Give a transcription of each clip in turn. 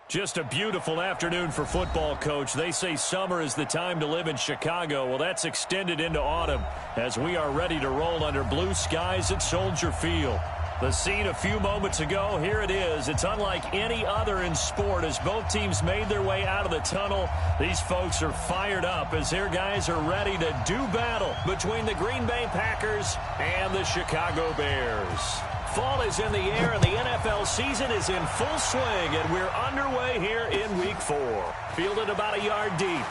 Just a beautiful afternoon for football, Coach. They say summer is the time to live in Chicago. Well, that's extended into autumn as we are ready to roll under blue skies at Soldier Field. The scene a few moments ago, here it is. It's unlike any other in sport as both teams made their way out of the tunnel. These folks are fired up as their guys are ready to do battle between the Green Bay Packers and the Chicago Bears. Fall is in the air and the NFL season is in full swing, and we're underway here in Week 4. Fielded about a yard deep.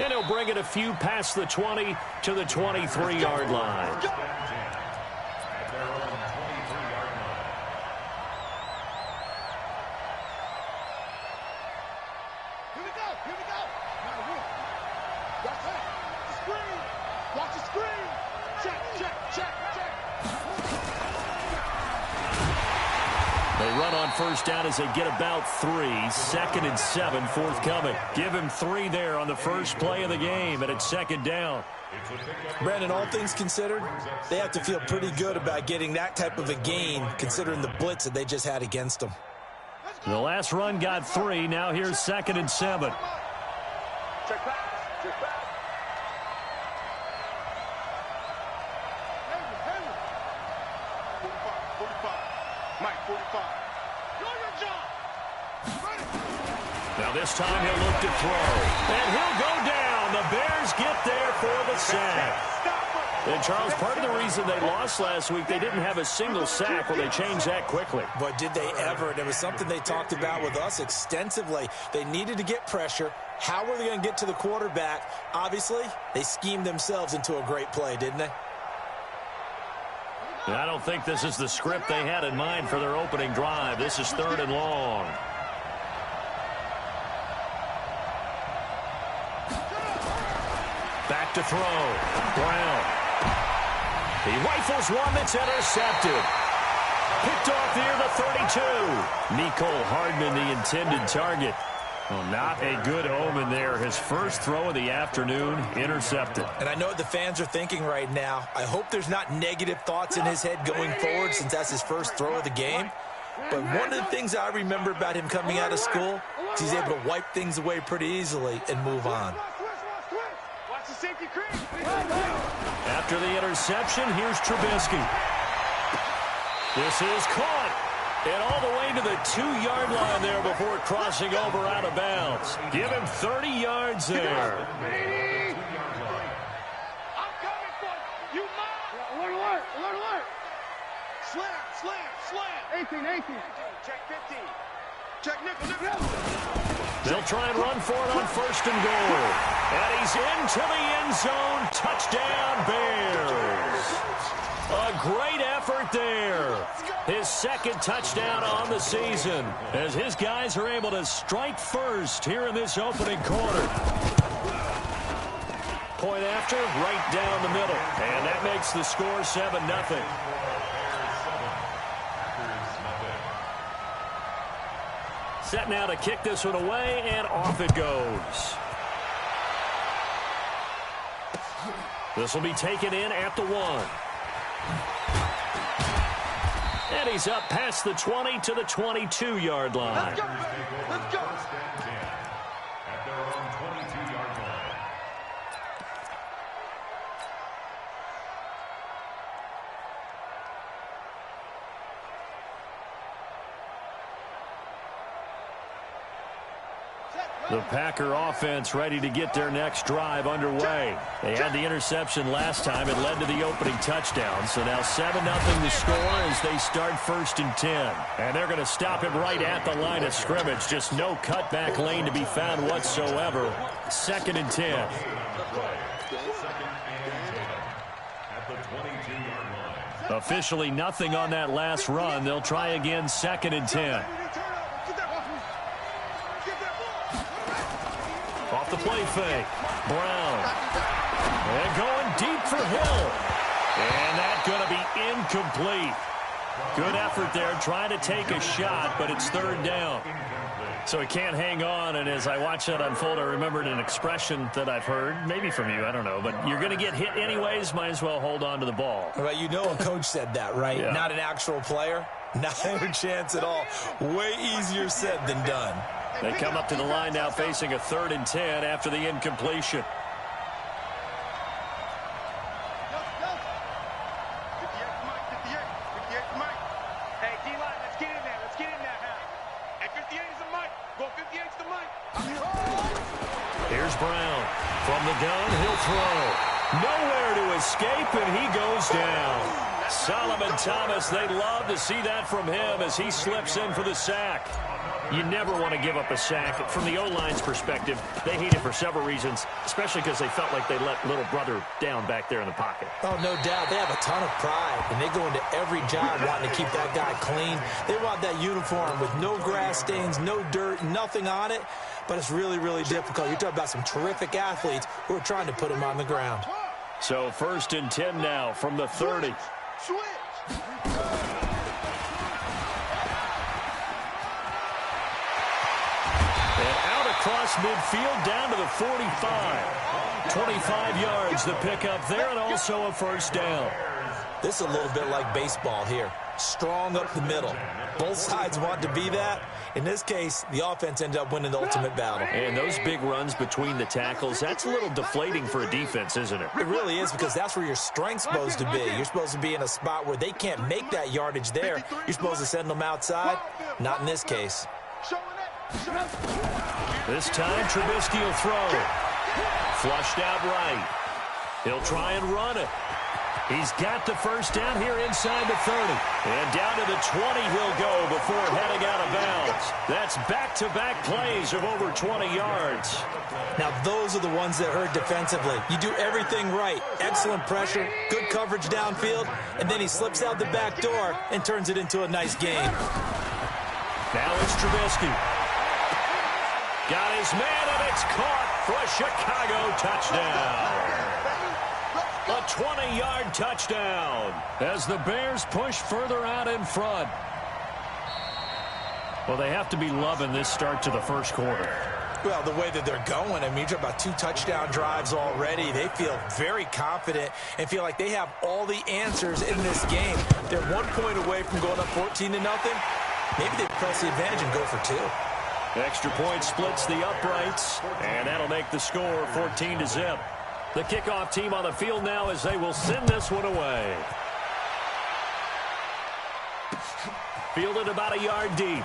And he'll bring it a few past the 20 to the 23-yard line. First down as they get about 3. 2nd and 7 forthcoming. Give him 3 there on the first play of the game, and it's 2nd down. Brandon, all things considered, they have to feel pretty good about getting that type of a gain considering the blitz that they just had against them. The last run got 3. Now here's 2nd and 7. Check back. Check back. 45. Mike, 45. Now this time he'll look to throw. And he'll go down. The Bears get there for the sack. And Charles, part of the reason they lost last week, they didn't have a single sack. Well, they changed that quickly. But did they ever? And it was something they talked about with us extensively. They needed to get pressure. How were they going to get to the quarterback? Obviously, they schemed themselves into a great play, didn't they? I don't think this is the script they had in mind for their opening drive. This is 3rd and long. Back to throw. Brown. He rifles one that's intercepted. Picked off near the 32. Mecole Hardman, the intended target. Well, not a good omen there. His first throw of the afternoon intercepted. And I know what the fans are thinking right now. I hope there's not negative thoughts in his head going forward since that's his first throw of the game. But one of the things I remember about him coming out of school is he's able to wipe things away pretty easily and move on. After the interception, here's Trubisky. This is caught. And all the way to the 2-yard line there before crossing over out of bounds. Give him 30 yards there. I'm coming for you. Alert. Slam. 18. Check 15. Check nickel. They'll try and run for it on 1st and goal. And he's into the end zone. Touchdown, Bears. A great effort there. His 2nd touchdown on the season as his guys are able to strike first here in this opening quarter. Point after, right down the middle. And that makes the score 7-0. Set now to kick this one away, and off it goes. This will be taken in at the 1. And he's up past the 20 to the 22-yard line. Let's go. At their own 22-yard line. The Packer offense ready to get their next drive underway. They had the interception last time. It led to the opening touchdown. So now 7-0 the score as they start 1st and 10. And they're going to stop him right at the line of scrimmage. Just no cutback lane to be found whatsoever. 2nd and 10. Officially nothing on that last run. They'll try again 2nd and 10. Off the play fake. Brown. And going deep for Hill. And that's going to be incomplete. Good effort there trying to take a shot, but it's 3rd down. So he can't hang on, and as I watch that unfold, I remembered an expression that I've heard, maybe from you, I don't know, but you're going to get hit anyways, might as well hold on to the ball. Well, you know a coach said that, right? Yeah. Not an actual player. Not a chance at all. Way easier said than done. They come up to the line now facing a 3rd and 10 after the incompletion. Hey, D-line, let's get in there. Let's get in there now. Hey, 58 is the mic. Go 58's the mic. Here's Brown. From the gun, he'll throw. Nowhere to escape, and he goes down. Solomon Thomas, they love to see that from him as he slips in for the sack. You never want to give up a sack. From the O-line's perspective, they hate it for several reasons, especially because they felt like they let little brother down back there in the pocket. Oh, no doubt. They have a ton of pride, and they go into every job wanting to keep that guy clean. They want that uniform with no grass stains, no dirt, nothing on it. But it's really, really difficult. You're talking about some terrific athletes who are trying to put him on the ground. So 1st and 10 now from the 30. Across midfield down to the 45. 25 yards the pickup there, and also a 1st down. This is a little bit like baseball here. Strong up the middle. Both sides want to be that. In this case, the offense ended up winning the ultimate battle. And those big runs between the tackles, that's a little deflating for a defense, isn't it? It really is, because that's where your strength's supposed to be. You're supposed to be in a spot where they can't make that yardage there. You're supposed to send them outside. Not in this case. This time, Trubisky will throw. Flushed out right. He'll try and run it. He's got the 1st down here inside the 30. And down to the 20 he'll go before heading out of bounds. That's back-to-back plays of over 20 yards. Now, those are the ones that hurt defensively. You do everything right. Excellent pressure, good coverage downfield, and then he slips out the back door and turns it into a nice gain. Now it's Trubisky. Got his man, and it's caught for a Chicago touchdown. A 20-yard touchdown as the Bears push further out in front. Well, they have to be loving this start to the 1st quarter. Well, the way that they're going, I mean, you're talking about 2 touchdown drives already. They feel very confident and feel like they have all the answers in this game. They're 1 point away from going up 14-0. Maybe they press the advantage and go for 2. Extra point splits the uprights, and that'll make the score 14-0. The kickoff team on the field now as they will send this one away. Fielded about a yard deep.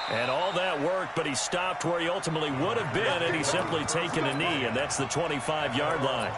And all that work, but he stopped where he ultimately would have been, and he's simply taken a knee, and that's the 25-yard line.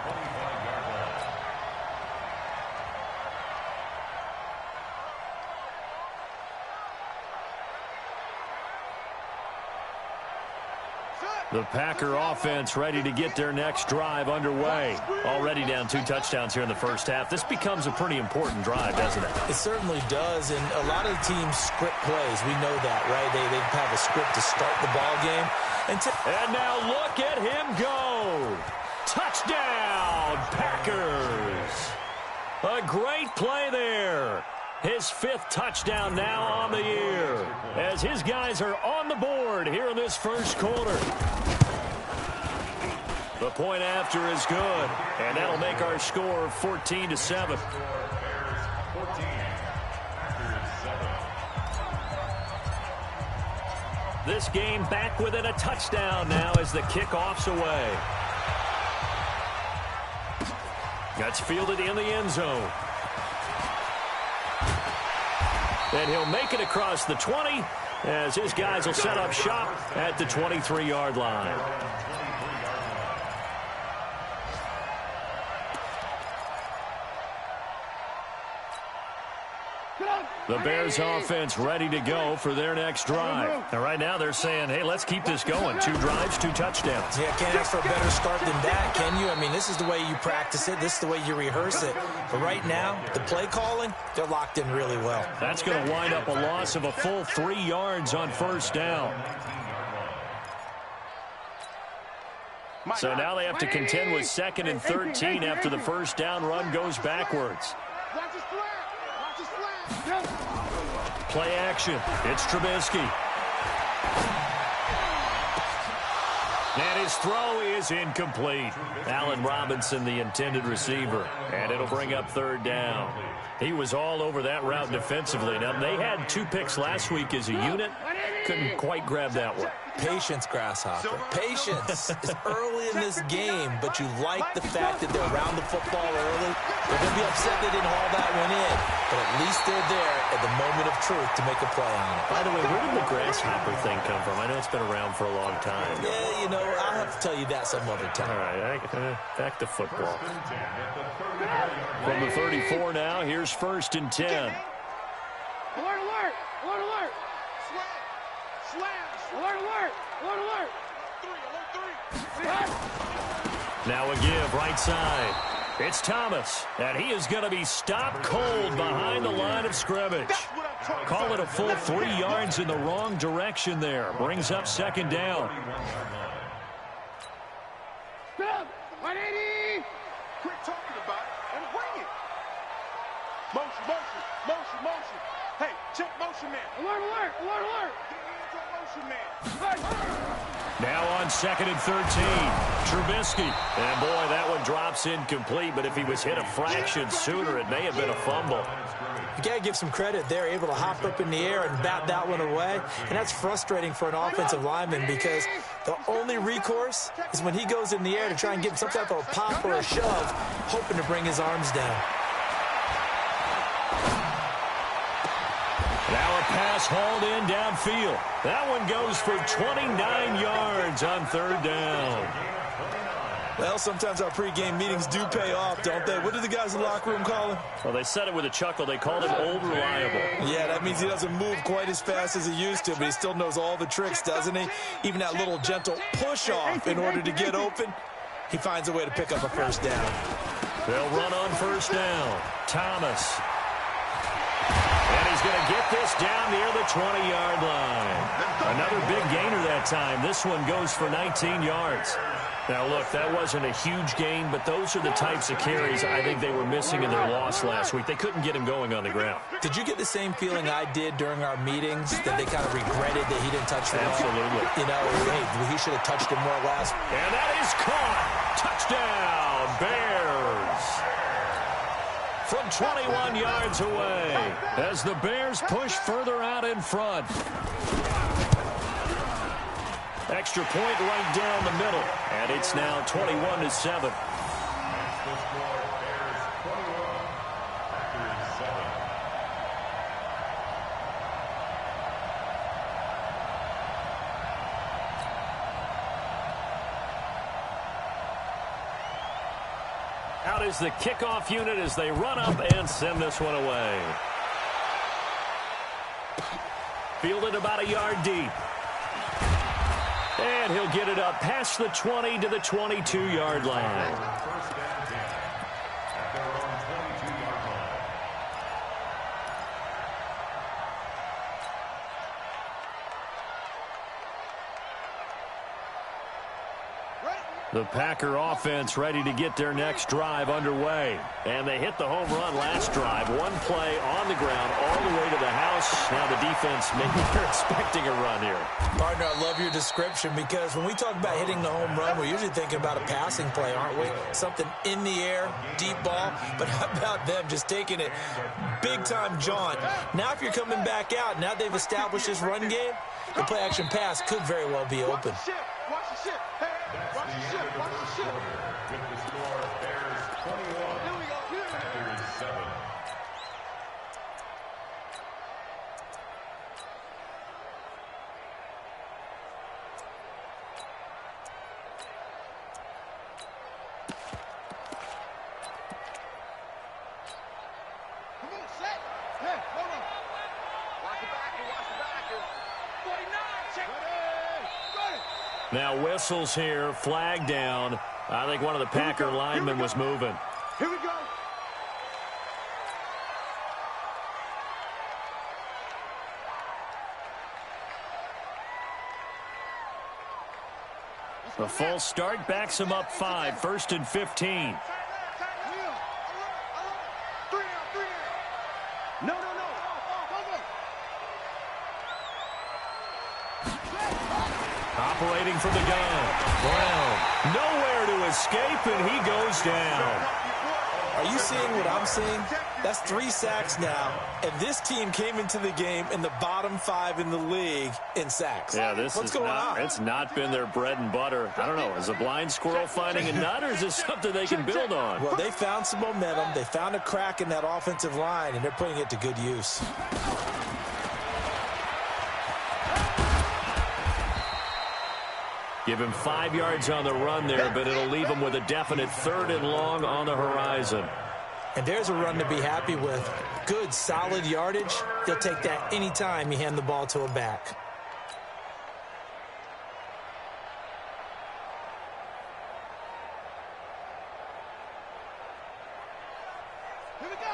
The Packer offense ready to get their next drive underway. Already down 2 touchdowns here in the 1st half. This becomes a pretty important drive, doesn't it? It certainly does, and a lot of the teams script plays. We know that, right? They have a script to start the ball game. And now look at him go. Touchdown, Packers. A great play there. His 5th touchdown now on the year as his guys are on the board here in this 1st quarter. The point after is good, and that'll make our score 14-7. This game back within a touchdown now as the kickoff's away. That's fielded in the end zone. And he'll make it across the 20 as his guys will set up shop at the 23-yard line. The Bears offense ready to go for their next drive. And right now they're saying, hey, let's keep this going. 2 drives, 2 touchdowns. Yeah, can't ask for a better start than that, can you? I mean, this is the way you practice it. This is the way you rehearse it. But right now, the play calling, they're locked in really well. That's going to wind up a loss of a full 3 yards on 1st down. So now they have to contend with 2nd and 13 after the 1st down run goes backwards. Play action. It's Trubisky. And his throw is incomplete. Allen Robinson, the intended receiver. And it'll bring up third down. He was all over that route defensively. Now, they had 2 picks last week as a unit. Couldn't quite grab that one. Patience, Grasshopper. Patience is early in this game, but you like the fact that they're around the football early. They're going to be upset they didn't haul that one in, but at least they're there at the moment of truth to make a play on it. By the way, where did the Grasshopper thing come from? I know it's been around for a long time. Yeah, you know, I'll have to tell you that some other time. All right, back to football. From the 34 now, here's 1st and 10. Alert, alert! Alert, alert! Slam! Slam! Alert, alert! Alert, alert! Alert 3! Now a give, right side. It's Thomas, and he is going to be stopped cold behind the line of scrimmage. Call it a full 3 yards in the wrong direction there. Brings up 2nd down. Stop! 180! Quit talking about it and bring it! Motion, motion, motion, motion. Hey, check motion man. Alert, alert, alert, alert. Get hands on motion man. Now on 2nd and 13. Trubisky. And boy, that one drops incomplete, but if he was hit a fraction sooner, it may have been a fumble. You got to give some credit. They're able to hop up in the air and bat that one away. And that's frustrating for an offensive lineman because the only recourse is when he goes in the air to try and give some type of a pop or a shove, hoping to bring his arms down. Now a pass hauled in downfield. That one goes for 29 yards on 3rd down. Well, sometimes our pregame meetings do pay off, don't they? What do the guys in the locker room call him? Well, they said it with a chuckle. They called him Old Reliable. Yeah, that means he doesn't move quite as fast as he used to, but he still knows all the tricks, doesn't he? Even that little gentle push-off in order to get open, he finds a way to pick up a 1st down. They'll run on 1st down. Thomas. And he's going to get this down near the 20-yard line. Another big gainer that time. This one goes for 19 yards. Now, look, that wasn't a huge gain, but those are the types of carries I think they were missing in their loss last week. They couldn't get him going on the ground. Did you get the same feeling I did during our meetings, that they kind of regretted that he didn't touch the ball? Absolutely. You know, hey, he should have touched him more last. And that is caught. Touchdown, Bears. From 21 yards away as the Bears push further out in front. Extra point right down the middle, and it's now 21-7. Out is the kickoff unit as they run up and send this one away. Fielded about a yard deep. And he'll get it up past the 20 to the 22-yard line. The Packer offense ready to get their next drive underway. And they hit the home run last drive. One play on the ground all the way to the house. Now the defense, maybe they're expecting a run here. Partner, I love your description because when we talk about hitting the home run, we're usually thinking about a passing play, aren't we? Something in the air, deep ball. But how about them just taking it big-time jaunt? Now if you're coming back out, now they've established this run game, the play-action pass could very well be open. Watch the ship. Hey, watch the ship. Watch the ship. With the score, Bears 21, Here we go. Packers 7. Come on, set. Hey, hold on. Watch the backer. Watch the backer. 49. Check. Ready. Now whistles here, flag down. I think one of the Packer linemen was moving. Here we go. The false start backs him up 5, 1st and 15. No. operating from the gun. Brown, nowhere to escape, and he goes down. Are you seeing what I'm seeing? That's 3 sacks now, and this team came into the game in the bottom 5 in the league in sacks. Yeah, What's going on? It's not been their bread and butter. I don't know. Is a blind squirrel finding a nut, or is this something they can build on? Well, they found some momentum. They found a crack in that offensive line, and they're putting it to good use. Give him 5 yards on the run there, but it'll leave him with a definite 3rd and long on the horizon. And there's a run to be happy with. Good, solid yardage. He'll take that anytime you hand the ball to a back.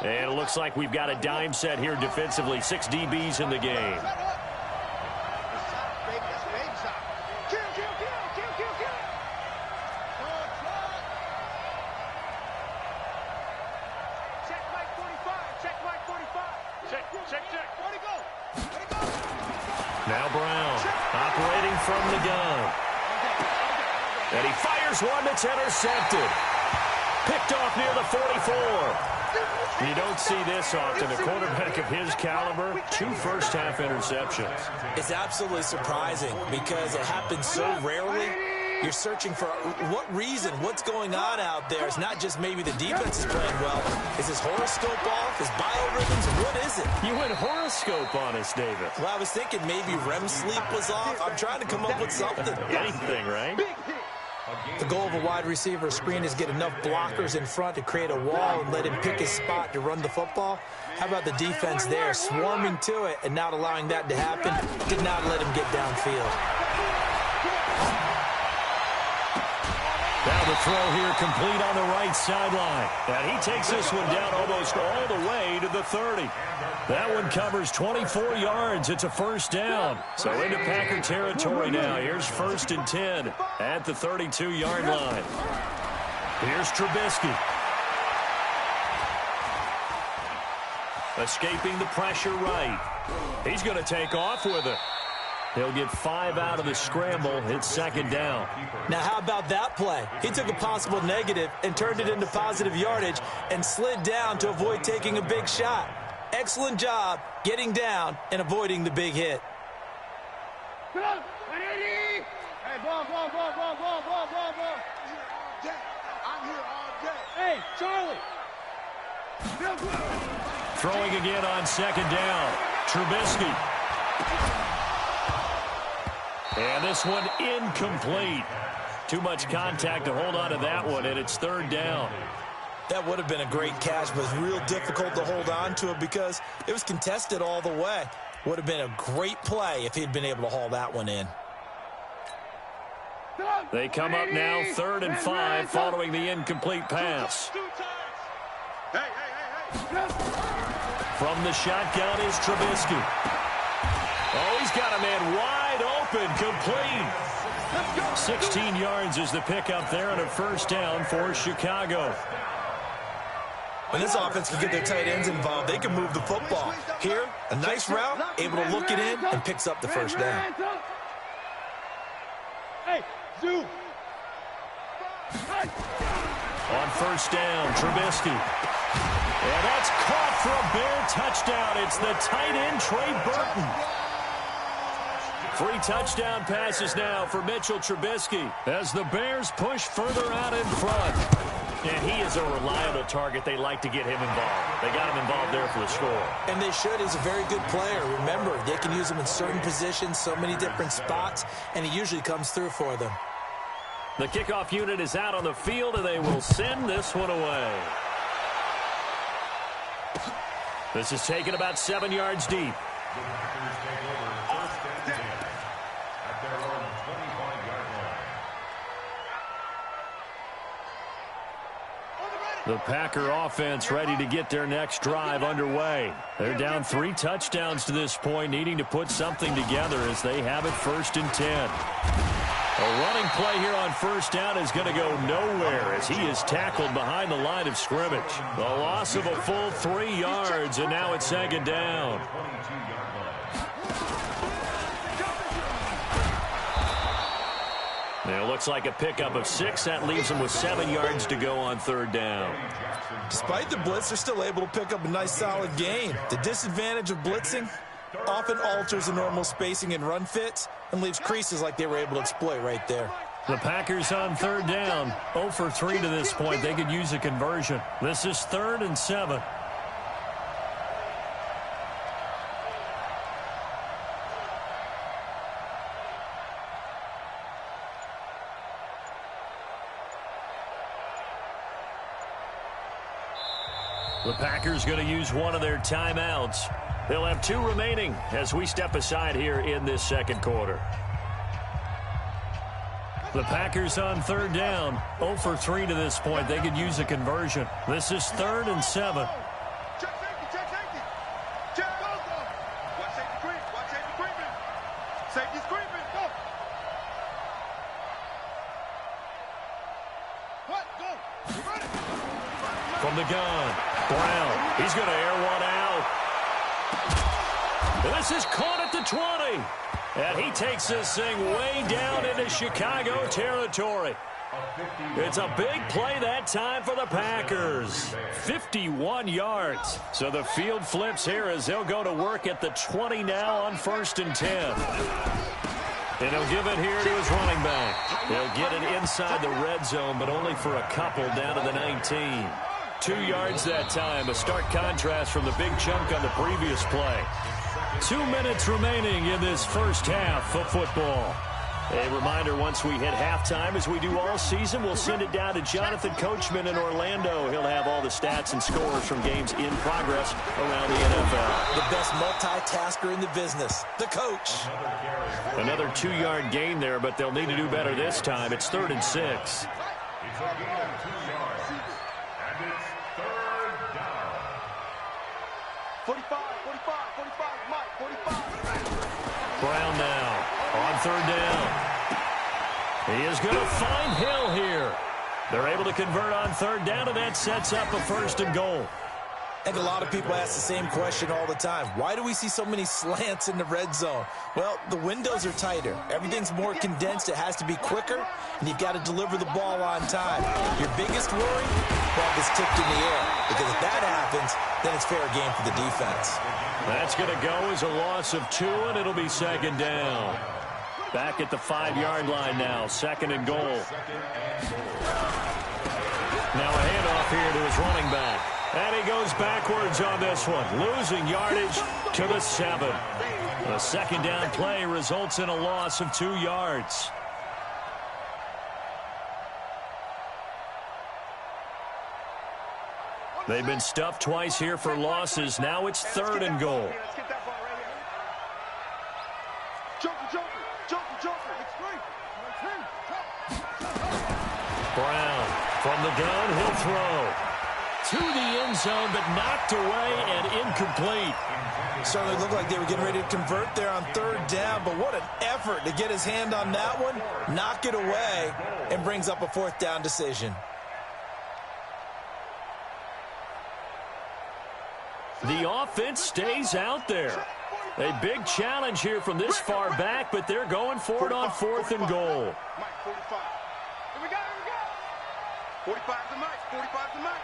And it looks like we've got a dime set here defensively. 6 DBs in the game. Now Brown, operating from the gun. And he fires one that's intercepted. Picked off near the 44. You don't see this often. A quarterback of his caliber, 2 first-half interceptions. It's absolutely surprising because it happens so rarely. You're searching for what reason, what's going on out there. It's not just maybe the defense is playing well. Is his horoscope off? His biorhythms? What is it? You went horoscope on us, David. Well, I was thinking maybe REM sleep was off. I'm trying to come up with something. Anything, right? The goal of a wide receiver screen is get enough blockers in front to create a wall and let him pick his spot to run the football. How about the defense there, swarming to it and not allowing that to happen? Did not let him get downfield. Now the throw here complete on the right sideline. And he takes this one down almost all the way to the 30. That one covers 24 yards. It's a first down. So into Packer territory now. Here's 1st and 10 at the 32-yard line. Here's Trubisky. Escaping the pressure right. He's going to take off with it. He'll get 5 out of the scramble. It's 2nd down. Now, how about that play? He took a possible negative and turned it into positive yardage and slid down to avoid taking a big shot. Excellent job getting down and avoiding the big hit. Hey, ball. I'm here all day. Hey, Charlie. Throwing again on 2nd down. Trubisky. And this one incomplete. Too much contact to hold on to that one, and it's 3rd down. That would have been a great catch, but it's real difficult to hold on to it because it was contested all the way. Would have been a great play if he'd been able to haul that one in. They come up now 3rd and 5 following the incomplete pass. From the shotgun is Trubisky. Oh, he's got a man wide open, complete. 16 yards is the pickup there and a first down for Chicago. When this offense can get their tight ends involved, they can move the football. Here, a nice route, able to look it in, and picks up the first down. Hey, Zoo. On first down, Trubisky. And that's caught for a Bear touchdown. It's the tight end, Trey Burton. 3 touchdown passes now for Mitchell Trubisky as the Bears push further out in front. And he is a reliable target. They like to get him involved. They got him involved there for the score. And they should. He's a very good player. Remember, they can use him in certain positions, so many different spots, and he usually comes through for them. The kickoff unit is out on the field, and they will send this one away. This is taken about 7 yards deep. The Packer offense ready to get their next drive underway. They're down 3 touchdowns to this point, needing to put something together as they have it 1st and 10. A running play here on first down is going to go nowhere as he is tackled behind the line of scrimmage. The loss of a full 3 yards, and now it's 2nd down. It looks like a pickup of 6. That leaves them with 7 yards to go on third down. Despite the blitz, they're still able to pick up a nice, solid gain. The disadvantage of blitzing often alters the normal spacing and run fits and leaves creases like they were able to exploit right there. The Packers on third down. 0 for 3 to this point. They could use a conversion. This is 3rd and 7. The Packers going to use one of their timeouts. They'll have 2 remaining as we step aside here in this second quarter. The Packers on third down. 0 for 3 to this point. They could use a conversion. This is 3rd and 7. Check safety, check safety. Check, go, go. Watch safety creep, watch safety creeping. Safety's creeping, go. What, go. You ready? From the gun, Brown. He's going to air one out. This is caught at the 20. And he takes this thing way down into Chicago territory. It's a big play that time for the Packers. 51 yards. So the field flips here as they'll go to work at the 20 now on 1st and 10. And he'll give it here to his running back. He'll get it inside the red zone, but only for a couple down to the 19. 2 yards that time, a stark contrast from the big chunk on the previous play. 2 minutes remaining in this first half of football. A reminder, once we hit halftime, as we do all season, we'll send it down to Jonathan Coachman in Orlando. He'll have all the stats and scores from games in progress around the NFL. The best multitasker in the business, the coach. Another 2-yard gain there, but they'll need to do better this time. It's 3rd and 6. It's a gain of 2 yards. And it's 3rd down. 45, 45, 45, Mike, 45. Brown now on third down. He is going to find Hill here. They're able to convert on third down, and that sets up a 1st and goal. I think a lot of people ask the same question all the time. Why do we see so many slants in the red zone? Well, the windows are tighter. Everything's more condensed. It has to be quicker, and you've got to deliver the ball on time. Your biggest worry? Ball gets tipped in the air, because if that happens, then it's fair game for the defense. That's going to go as a loss of 2, and it'll be 2nd down. Back at the 5-yard line now, 2nd and goal. Now a handoff here to his running back. And he goes backwards on this one, losing yardage to the 7. The 2nd down play results in a loss of 2 yards. They've been stuffed twice here for losses. Now it's 3rd and goal. Let's get that ball right here. Joker, Joker, Joker, Joker. It's free. Brown from the gun, he'll throw to the end zone, but knocked away and incomplete. Certainly looked like they were getting ready to convert there on 3rd down, but what an effort to get his hand on that one, knock it away, and brings up a 4th down decision. The offense stays out there. A big challenge here from this far back, but they're going for it on 4th and goal. Mike, 45. Here we go, here we go. 45 to Mike, 45 to Mike.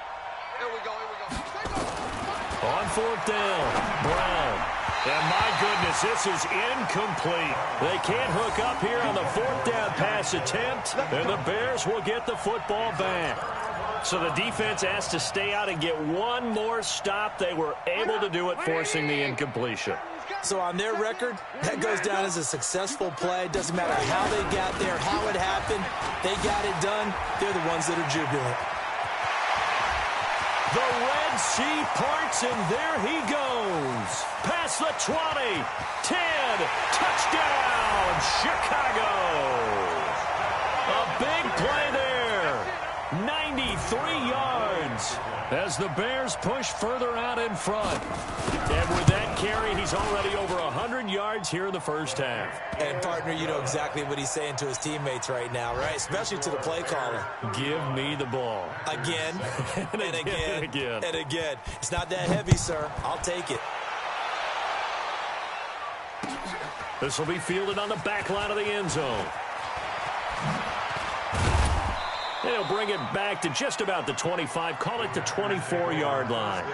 Here we go, here we go. On 4th down, Brown. And my goodness, this is incomplete. They can't hook up here on the 4th down pass attempt, and the Bears will get the football back. So the defense asked to stay out and get one more stop. They were able to do it, forcing the incompletion. So on their record, that goes down as a successful play. Doesn't matter how they got there, how it happened. They got it done. They're the ones that are jubilant. The Red Sea parts, and there he goes. Past the 20, 10, touchdown, Chicago. A big play there, 93 yards, as the Bears push further out in front. And with that carry, he's already over 100 yards here in the first half. And, partner, you know exactly what he's saying to his teammates right now, right? Especially to the play caller. Give me the ball. Again, and again, and again. and again. It's not that heavy, sir. I'll take it. This will be fielded on the back line of the end zone. And he'll bring it back to just about the 25. Call it the 24-yard line.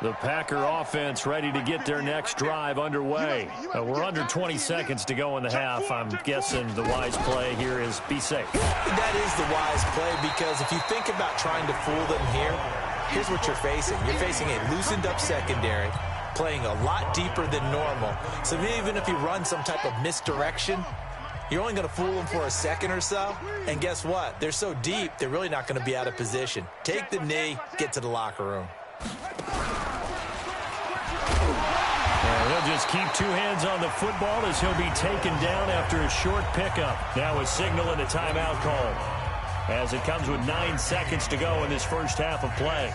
The Packer offense ready to get their next drive underway. We're under 20 seconds to go in the half. I'm guessing the wise play here is be safe. That is the wise play, because if you think about trying to fool them here, here's what you're facing. You're facing a loosened up secondary, playing a lot deeper than normal. So even if you run some type of misdirection, you're only going to fool them for a second or so. And guess what? They're so deep, they're really not going to be out of position. Take the knee, get to the locker room. And he'll just keep two hands on the football as he'll be taken down after a short pickup. Now a signal and a timeout call, as it comes with 9 seconds to go in this first half of play.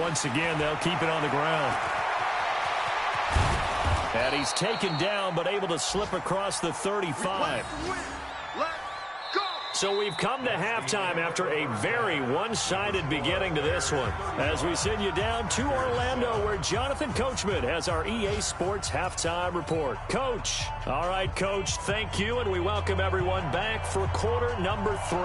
Once again, they'll keep it on the ground. And he's taken down, but able to slip across the 35. So we've come to halftime after a very one-sided beginning to this one, as we send you down to Orlando, where Jonathan Coachman has our EA Sports Halftime Report. Coach. All right, Coach, thank you, and we welcome everyone back for quarter number 3.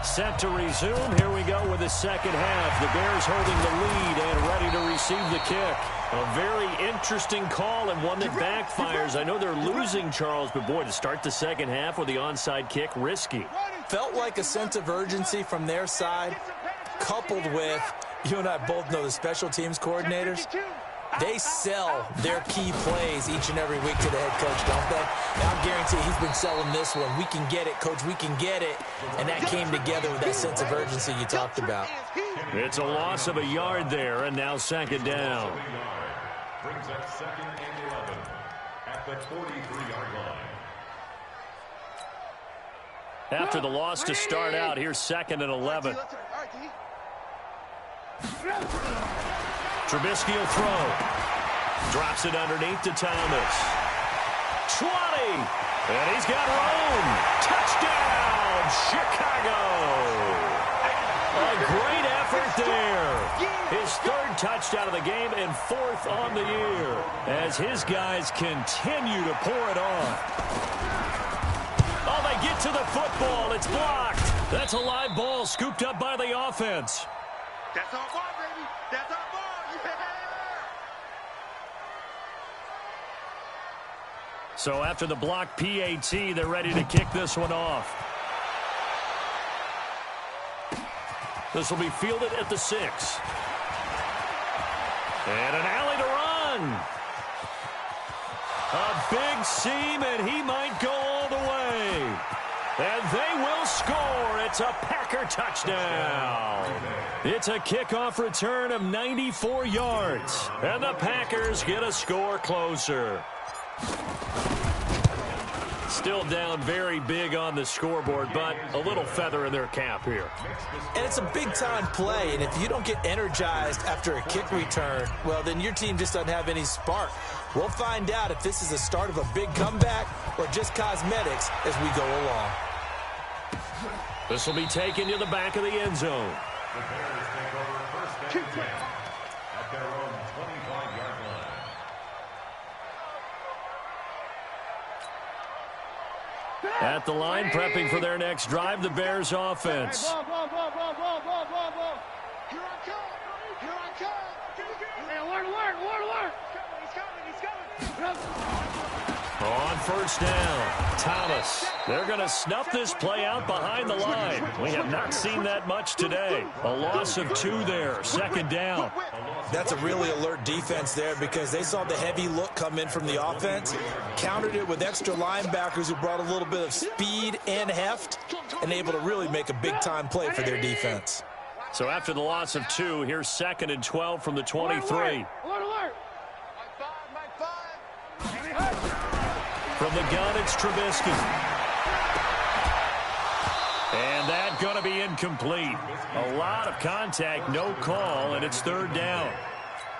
Set to resume. Here we go with the second half. The Bears holding the lead and ready to receive the kick. A very interesting call, and one that backfires. I know they're losing, Charles, but boy, to start the second half with the onside kick, risky. Felt like a sense of urgency from their side, coupled with, you and I both know the special teams coordinators, they sell their key plays each and every week to the head coach, don't they? Now, I guarantee he's been selling this one. We can get it, coach, we can get it. And that came together with that sense of urgency you talked about. It's a loss of a yard there, and now second down. Brings up second and 11 at the 43-yard line. After the loss to start out, here's second and 11. Trubisky will throw. Drops it underneath to Thomas. 20. And he's got room. Touchdown, Chicago. A great effort there. His third touchdown of the game and fourth on the year, as his guys continue to pour it on. Oh, they get to the football. It's blocked. That's a live ball scooped up by the offense. That's our ball, baby. That's our ball. Yeah. So after the block PAT, they're ready to kick this one off. This will be fielded at the 6. And an alley to run. A big seam, and he might go all the way. And they will score. It's a Packer touchdown. It's a kickoff return of 94 yards. And the Packers get a score closer. Still down very big on the scoreboard, but a little feather in their cap here. And it's a big-time play, and if you don't get energized after a kick return, well, then your team just doesn't have any spark. We'll find out if this is the start of a big comeback or just cosmetics as we go along. This will be taken to the back of the end zone. The Bears take over first and 10 at their own 25-yard line. At the line, prepping for their next drive, the Bears offense. Here I come. Here I come. Hey, alert. He's coming. On first down, Thomas. They're going to snuff this play out behind the line. We have not seen that much today. A loss of 2 there, second down. That's a really alert defense there, because they saw the heavy look come in from the offense, countered it with extra linebackers who brought a little bit of speed and heft, and able to really make a big-time play for their defense. So after the loss of 2, here's second and 12 from the 23. From the gun, it's Trubisky. And that's going to be incomplete. A lot of contact, no call, and it's third down.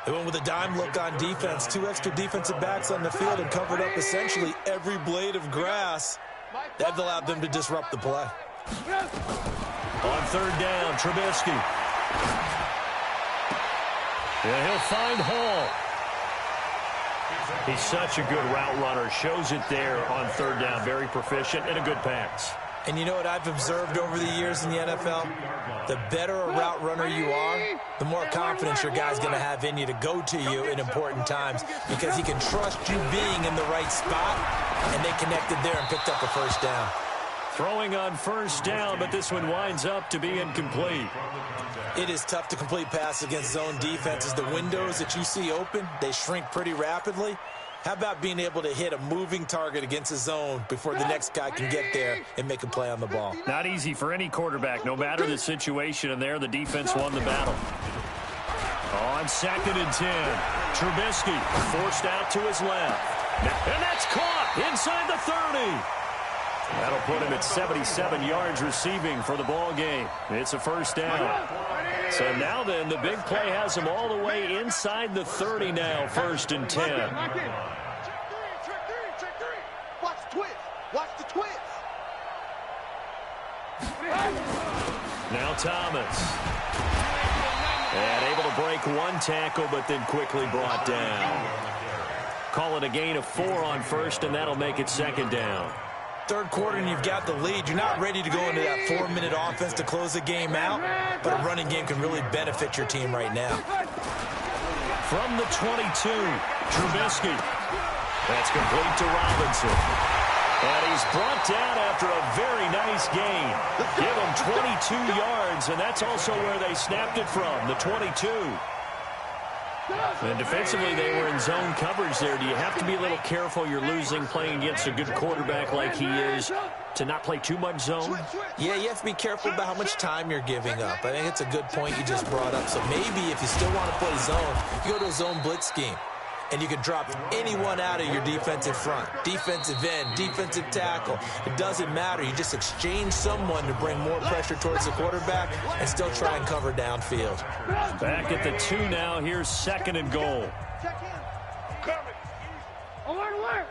They went with a dime look on defense. 2 extra defensive backs on the field and covered up essentially every blade of grass. That allowed them to disrupt the play. On third down, Trubisky. Yeah, he'll find Hall. He's such a good route runner. Shows it there on third down. Very proficient and a good pass. And you know what I've observed over the years in the NFL? The better a route runner you are, the more confidence your guy's going to have in you to go to you in important times because he can trust you being in the right spot, and they connected there and picked up a first down. Throwing on first down, but this one winds up to be incomplete. It is tough to complete passes against zone defenses. The windows that you see open, they shrink pretty rapidly. How about being able to hit a moving target against a zone before the next guy can get there and make a play on the ball? Not easy for any quarterback, no matter the situation, and there the defense won the battle. On 2nd and 10, Trubisky forced out to his left. And that's caught inside the 30. That'll put him at 77 yards receiving for the ball game. It's a first down. So now then, the big play has him all the way inside the 30 now, 1st and 10. Check three. Watch the twist. Watch the twist. Now Thomas. And able to break one tackle, but then quickly brought down. Call it a gain of 4 on first, and that'll make it 2nd down. Third quarter and you've got the lead. You're not ready to go into that 4-minute offense to close the game out, but a running game can really benefit your team right now. From the 22, Trubisky. That's complete to Robinson. And he's brought down after a very nice gain. Give him 22 yards, and that's also where they snapped it from, the 22. And defensively, they were in zone coverage there. Do you have to be a little careful? You're losing playing against a good quarterback like he is to not play too much zone? Yeah, you have to be careful about how much time you're giving up. I think it's a good point you just brought up. So maybe if you still want to play zone, you go to a zone blitz scheme. And you can drop anyone out of your defensive front. Defensive end, defensive tackle. It doesn't matter. You just exchange someone to bring more pressure towards the quarterback and still try and cover downfield. Back at the 2 now. Here's 2nd and goal. Alert.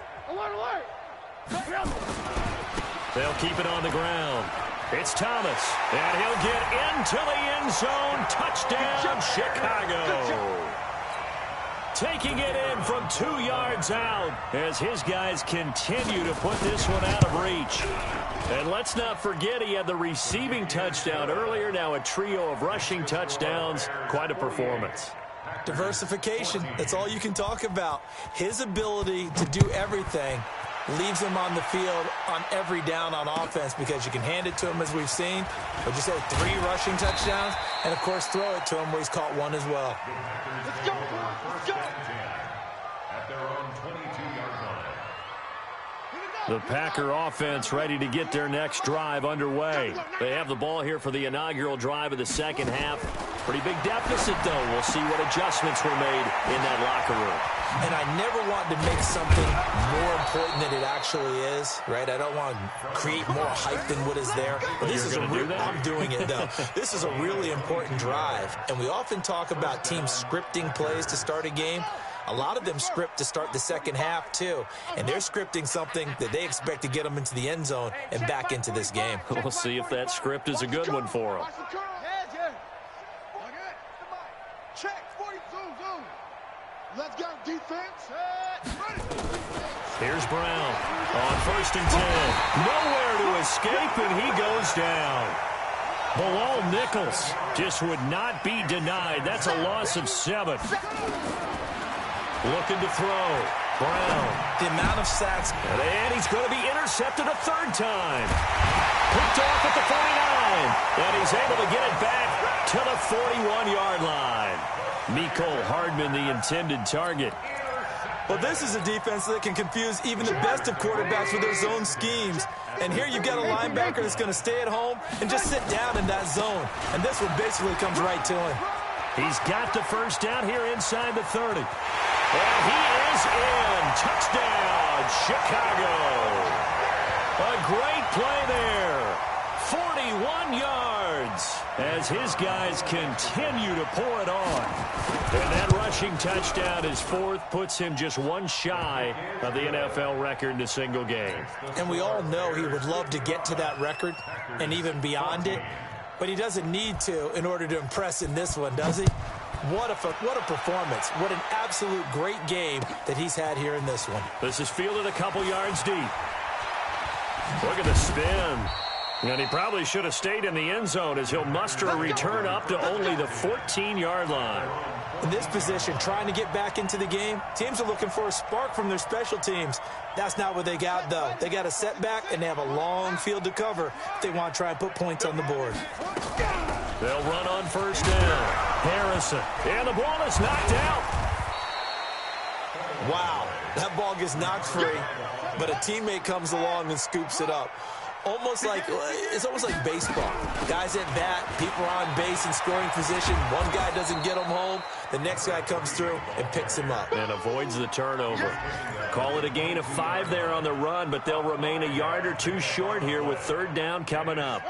They'll keep it on the ground. It's Thomas. And he'll get into the end zone. Touchdown, Chicago. Taking it in from 2 yards out as his guys continue to put this one out of reach. And let's not forget he had the receiving touchdown earlier. Now a trio of rushing touchdowns. Quite a performance. Diversification. That's all you can talk about. His ability to do everything leaves him on the field on every down on offense because you can hand it to him as we've seen. But you say 3 rushing touchdowns and, of course, throw it to him where he's caught 1 as well. Let's go. At their own 22-yard line. The Packer offense ready to get their next drive underway. They have the ball here for the inaugural drive of the second half. Pretty big deficit, though. We'll see what adjustments were made in that locker room. And I never want to make something more important than it actually is, right? I don't want to create more hype than what is there. But this is I'm doing it, though. This is a really important drive. And we often talk about teams scripting plays to start a game. A lot of them script to start the second half, too. And they're scripting something that they expect to get them into the end zone and back into this game. We'll see if that script is a good one for them. Check, 40, zoom. Let's go, defense. Here's Brown on 1st and 10. Nowhere to escape, and he goes down. Bilal Nichols just would not be denied. That's a loss of 7. Looking to throw. Brown. The amount of sacks. And he's going to be intercepted a 3rd time. Picked off at the 49. And he's able to get it back to the 41-yard line. Mecole Hardman, the intended target. Well, this is a defense that can confuse even the best of quarterbacks with their zone schemes. And here you've got a linebacker that's going to stay at home and just sit down in that zone. And this one basically comes right to him. He's got the first down here inside the 30. And he is in. Touchdown, Chicago. A great play there. 41 yards as his guys continue to pour it on. And that rush rushing touchdown, his fourth, puts him just one shy of the NFL record in a single game. And we all know he would love to get to that record and even beyond it, but he doesn't need to in order to impress in this one, does he? What a performance. What an absolute great game that he's had here in this one. This is fielded a couple yards deep. Look at the spin. And he probably should have stayed in the end zone as he'll muster a return up to only the 14-yard line. In this position, trying to get back into the game, teams are looking for a spark from their special teams. That's not what they got, though. They got a setback, and they have a long field to cover if they want to try and put points on the board. They'll run on first down. Harrison. And the ball is knocked out. Wow, that ball gets knocked free, but a teammate comes along and scoops it up. It's almost like baseball. Guys at bat, people are on base in scoring position. One guy doesn't get him home. The next guy comes through and picks him up. And avoids the turnover. Call it a gain of 5 there on the run, but they'll remain a yard or two short here with third down coming up.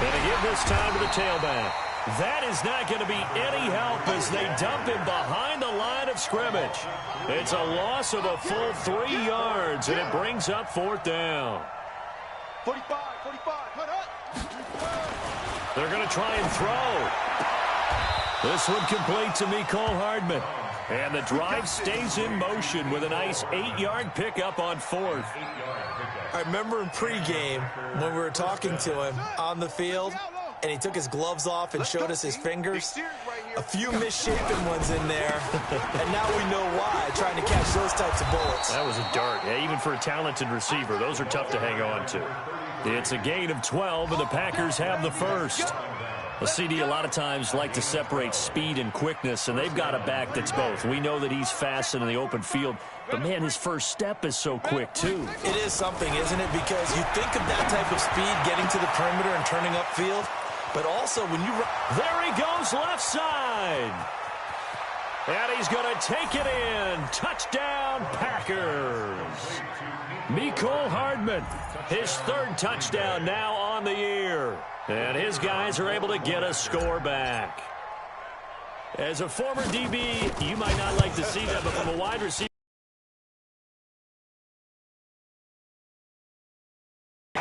And again this time to the tailback. That is not going to be any help as they dump him behind the line of scrimmage. It's a loss of a full 3 yards, and it brings up fourth down. 45, cut up. They're going to try and throw. This one complete to Mecole Hardman. And the drive stays in motion with a nice 8-yard pickup on fourth. I remember in pregame when we were talking to him on the field, and he took his gloves off and showed us his fingers. A few misshapen ones in there, and now we know why, trying to catch those types of bullets. That was a dart. Yeah, even for a talented receiver, those are tough to hang on to. It's a gain of 12, and the Packers have the first. The CD a lot of times like to separate speed and quickness, and they've got a back that's both. We know that he's fast in the open field, but, man, his first step is so quick, too. It is something, isn't it? Because you think of that type of speed getting to the perimeter and turning upfield, but also when you... There he goes left side. And he's going to take it in. Touchdown, Packers. Mecole Hardman, his third touchdown now on the year. And his guys are able to get a score back. As a former DB, you might not like to see that, but from a wide receiver...